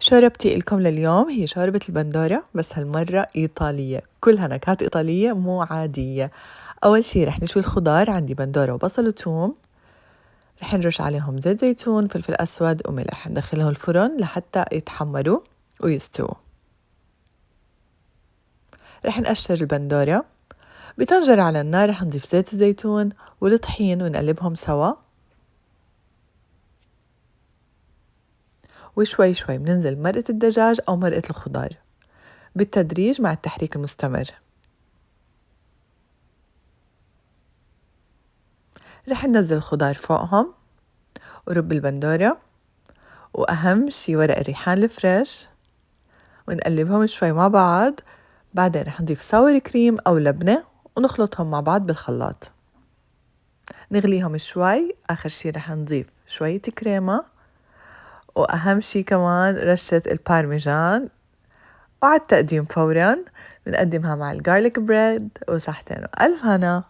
شوربتي لكم لليوم هي شوربة البندورة، بس هالمرة إيطالية، كلها نكهات إيطالية مو عادية. أول شي رح نشوي الخضار، عندي بندورة وبصل وثوم، رح نرش عليهم زيت زيتون، فلفل أسود وملح، ندخلهم الفرن لحتى يتحمروا ويستووا. رح نقشر البندورة بطنجرة على النار، رح نضيف زيت الزيتون والطحين ونقلبهم سوا، وشوي شوي بننزل مرقة الدجاج أو مرقة الخضار بالتدريج مع التحريك المستمر. رح ننزل الخضار فوقهم ورب البندورة، وأهم شي ورق الريحان الفريش، ونقلبهم شوي مع بعض. بعدين رح نضيف ساور كريم أو لبنة ونخلطهم مع بعض بالخلاط، نغليهم شوي. آخر شي رح نضيف شوية كريمة، وأهم شي كمان رشة البارميجان. وعلى التقديم فوراً بنقدمها مع الجارليك بريد وصحتين وألف هنا.